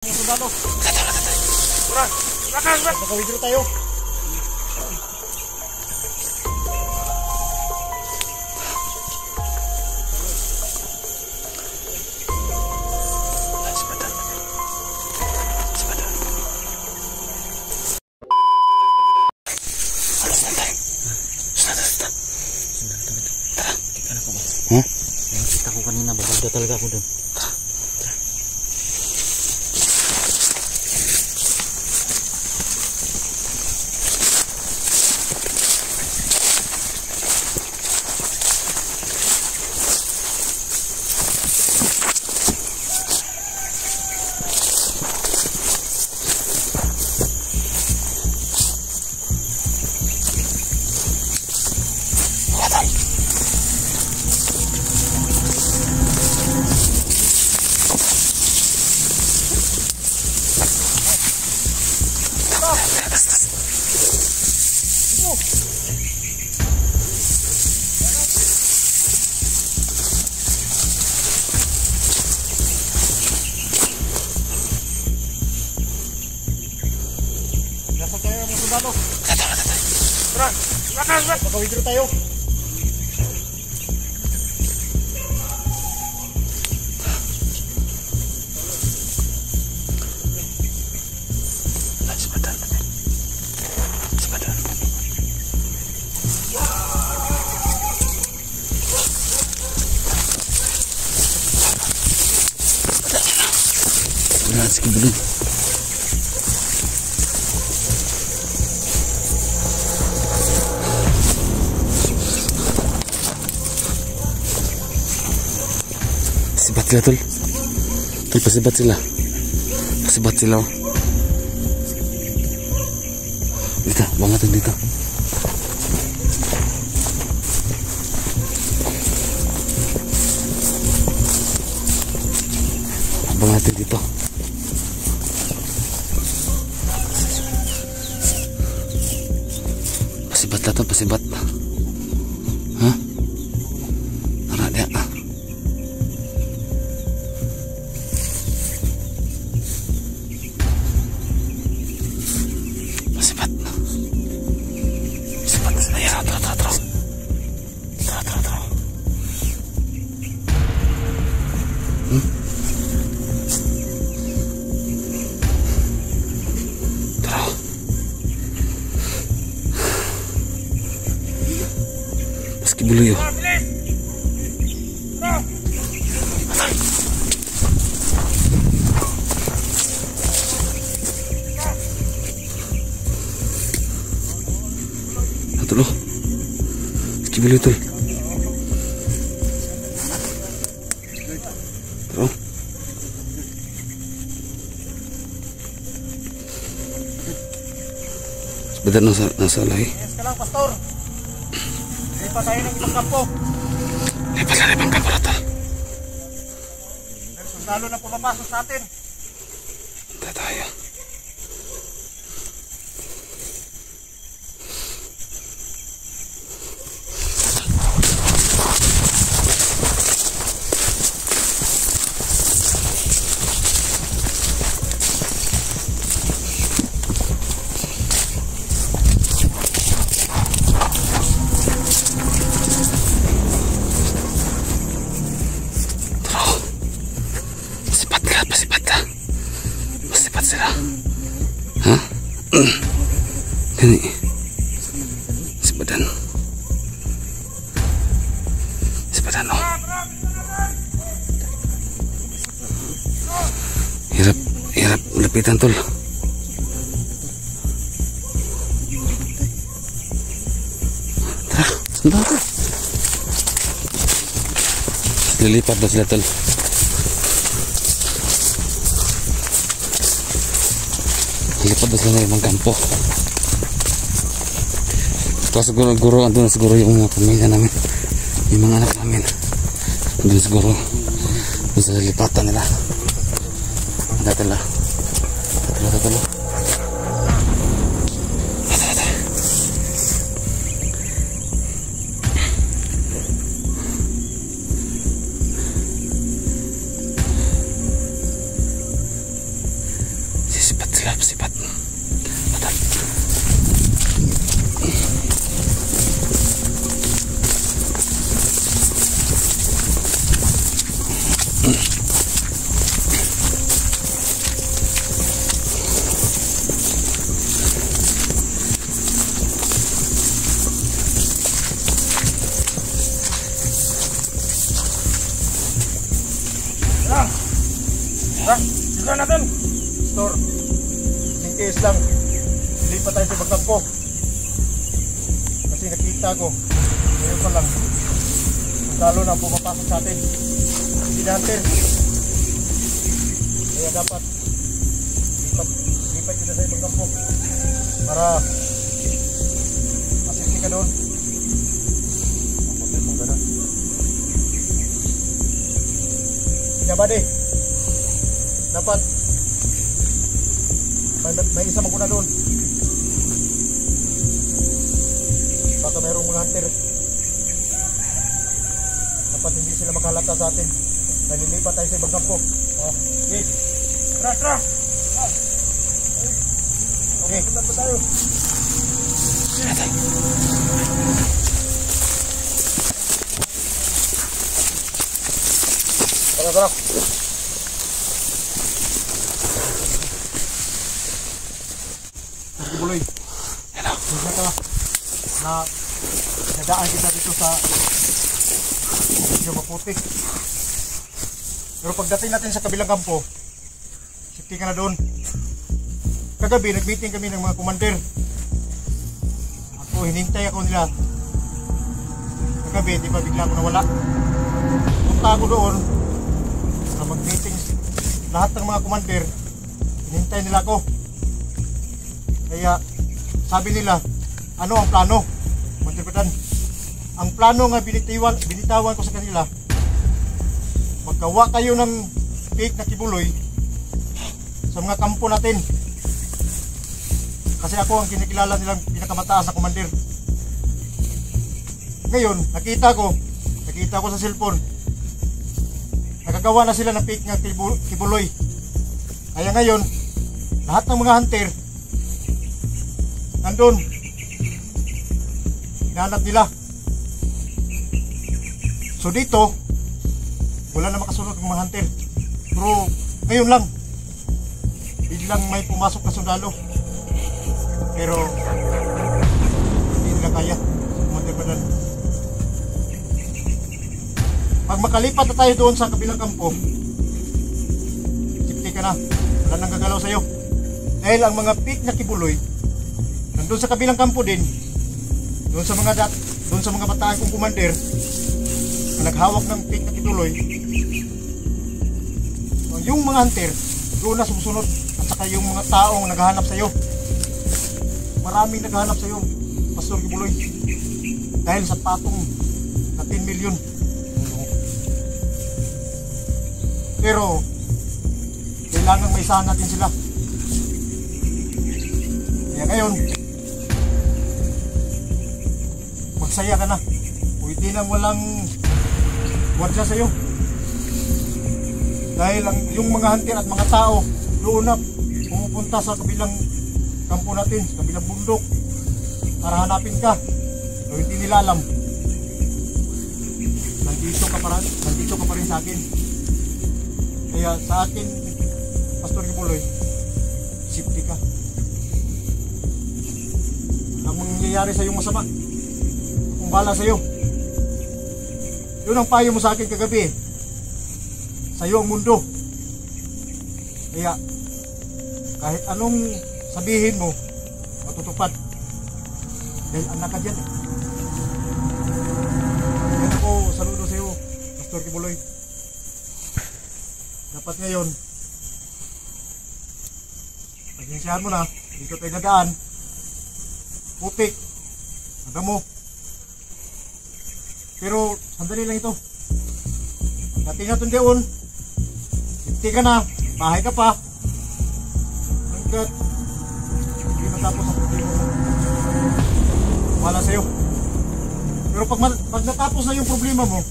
Sundalo. Tara, nakawidro tayo. Hah? Yang kita ko kanina, babagda talaga ako dun. Sundalo. Tara, nakawidro tayo. Sige dulu. Pasibat sila tol. Tol, pasibat sila. Pasibat sila. Dito, bangatin dito. Bangatin dito. Pasibat lah tol, pasibat. Hah? Nara dia. Pasibat. Pasibat saya. Terus. Meski bulu yuk. Satu loh. Meski bulu itu. Terus. Sebentar nasa lagi. Sekarang pastor. Lipat tayo ng ibang kampo. Lipat na ibang kampo na to. May sundalo na pumapasok sa atin. Hintay tayo. Pasipat sila. Hah? Gani. Sipadan. Sipadan oh. Hirap lapitan tol. Tara, sandal. Lilipat na sila tol. Lipat na sila ng ibang kampo. Ito siguro andun na siguro yung mga pamilya namin, yung mga anak namin. Andun siguro doon sa lipatan nila. Tatala. sila sipat. Patap. Sila natin. Store. CTS lang. Hindi pa tayo sa Bagkampo. Kasi nakita ko. Ngayon pa lang. Sundalo na pumapasok sa atin. Hindi natin. Kaya dapat lipat kita sa Bagkampo. Para masiksi ka doon. Mapunta mong gano'n. Kaya ba di? Dapat may isa maguna doon. Baka mayroong mga hunter. Dapat hindi sila makahalata sa atin. Nalilipat tayo sa ibang kampo. Okay. Tara. Okay. Punta pa tayo. Tara. Buloy. Hello. Bisa ka na nadaan kita dito sa medyo maputik. Pero pagdating natin sa kabilang kampo, safety ka na doon. Kagabi, nag-meeting kami ng mga commander. Ako, hinintay ako nila. Kagabi, di ba bigla ako nawala. Punta ako doon na mag-meeting. Lahat ng mga commander, hinintay nila ako. Kaya sabi nila, ano ang plano? Mantripetan, ang plano nga binitawan ko sa kanila, maggawa kayo ng fake na kibuloy sa mga kampo natin. Kasi ako ang kinikilala nilang pinakamataas na commander. Ngayon, nakita ko sa cellphone, nakagawa na sila ng fake na kibuloy. Kaya ngayon, lahat ng mga hunter nandun, hinahanap nila. So dito, wala na makasunod ng mga hunter. Pero ngayon lang, biglang may pumasok na sundalo. Pero hindi nila kaya. Pag makalipat na tayo doon sa kabilang kampo, safety ka na. Wala nang gagalaw sa'yo. Dahil ang mga fake na kibuloy doon sa kabilang kampo din, doon sa mga bataan kong commander na naghawak ng fake na kibuloy, yung mga hunter doon na sumusunod, at saka yung mga taong naghahanap sa iyo. Maraming naghahanap sa iyo, Pastor Kibuloy, dahil sa patong na 10 million. Pero kailangan may isahan natin sila. Kaya ngayon, magsaya ka na. Pwede nang walang wardya sa iyo. Dahil yung mga hunter at mga tao doon na pumupunta sa kabilang kampo natin, sa kabilang bundok, para hanapin ka. So, hindi nila alam. Nandito ka pa rin sa akin. Kaya sa akin, Pastor Kibuloy, safety ka. Ang mangyayari sa iyong masama, kung bala sa iyo. Yun ang payo mo sa akin kagabi. Sa iyo ang mundo. Kaya kahit anong sabihin mo, matutupad. Dahil anak ka dyan. Yan po, saludo sa iyo, Pastor Kibuloy. Dapat ngayon, pagsinsiyahan mo na, dito tayo dadaan, putik, hanggang mo. Pero, sandali lang ito. Dating natin doon, safety ka na, bahay ka pa, hanggat hindi natapos ang problema mo. Wala sa'yo. Pero pag natapos na yung problema mo,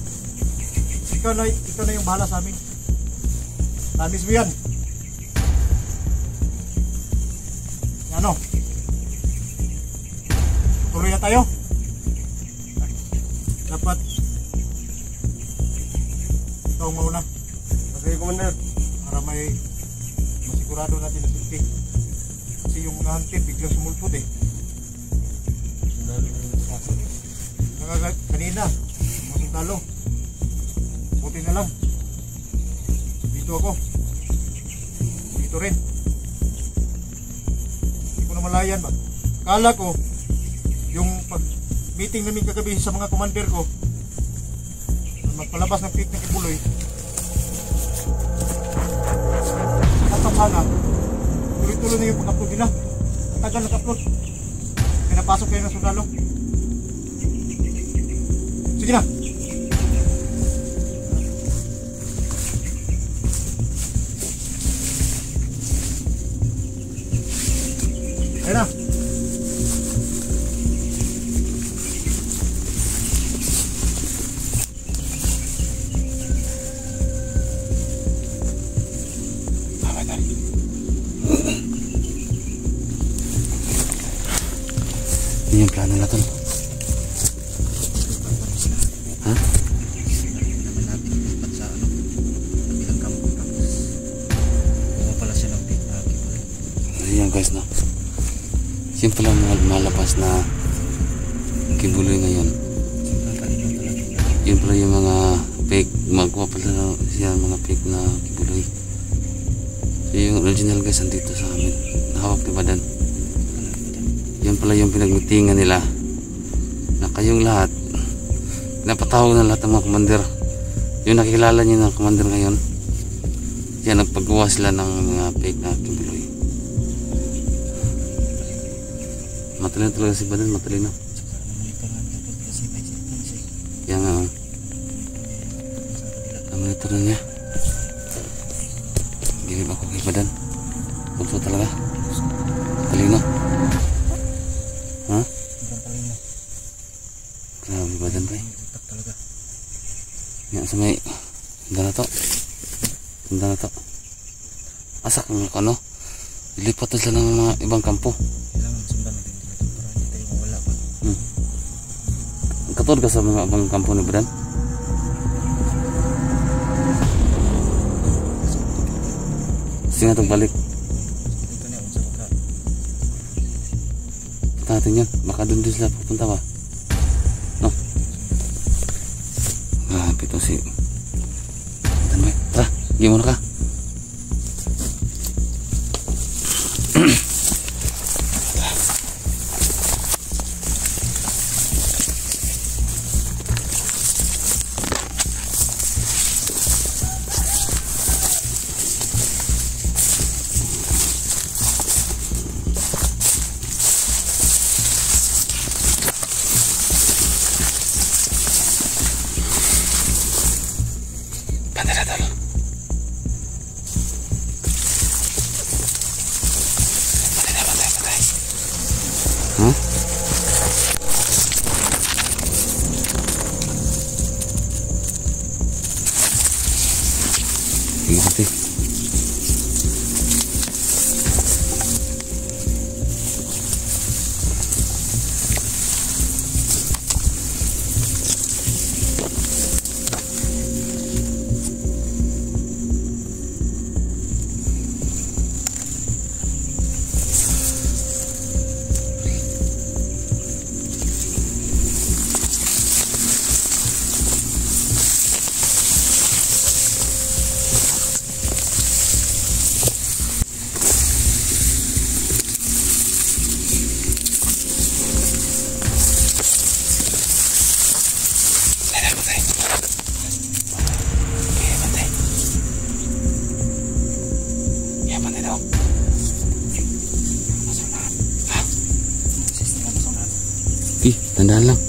ikaw na yung bahala sa amin. Tamis mo yan. Ano? Tuloy na tayo. Dapat ikaw ang mauna. Okay, Commander. Para may masigurado natin na safety. Kasi yung mga hunted biglang sumulpot eh. Kanina, mga sundalo. Buti na lang. Dito ako. Dito rin. Hindi ko na malayan ba? Kala ko, yung pag-meeting namin kagabi sa mga commander ko, magpalabas ng pik ng Kibuloy, natap sana, tuloy-tuloy na yung pag-upload nila. Tagal nag-upload. Pinapasok kayo ng sundalo. Sige na. Ayun na. Yun yung plano natin. Ha? Naman natin lipat sa kabilang kampo. Tapos kuha pala siya ng pit na Kibuloy. Ayan guys, no? Yung pala mga lumalabas na Kibuloy ngayon. Yun pala yung mga fake. Magkuha pala siya mga fake na Kibuloy. So yung original guys, andito sa amin. Nahawak ni Badan. Yan pala yung pinagmitingan nila na kayong lahat pinapatawag na lahat ng mga commander. Yung nakikilala niyo ng commander ngayon, yan nagpagawa sila ng mga fake na Kibuloy. Matalino talaga si Badan, matalino. Kaya nga monitor na niya. Bilib ako kay Badan. Bukso talaga matalino. Ha? Grabe Badan pa eh. Yan sa may handa na to. Handa na to. Asak ng ano. Ilipat sila ng mga ibang kampo. Kailangan sundan natin dito para hindi tayo mawala pa. Katulad ka sa mga ibang kampo ni Badan. Sige na itong balik. Dito na unsa baka. Punta natin yan. Baka doon sila pupunta ba? No? Ito si Tanmay. Tara, hindi muna ka. Bandera dulu. Bandera. Hah? Gitu. Ih, tandaan lang.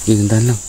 Ganyan lang.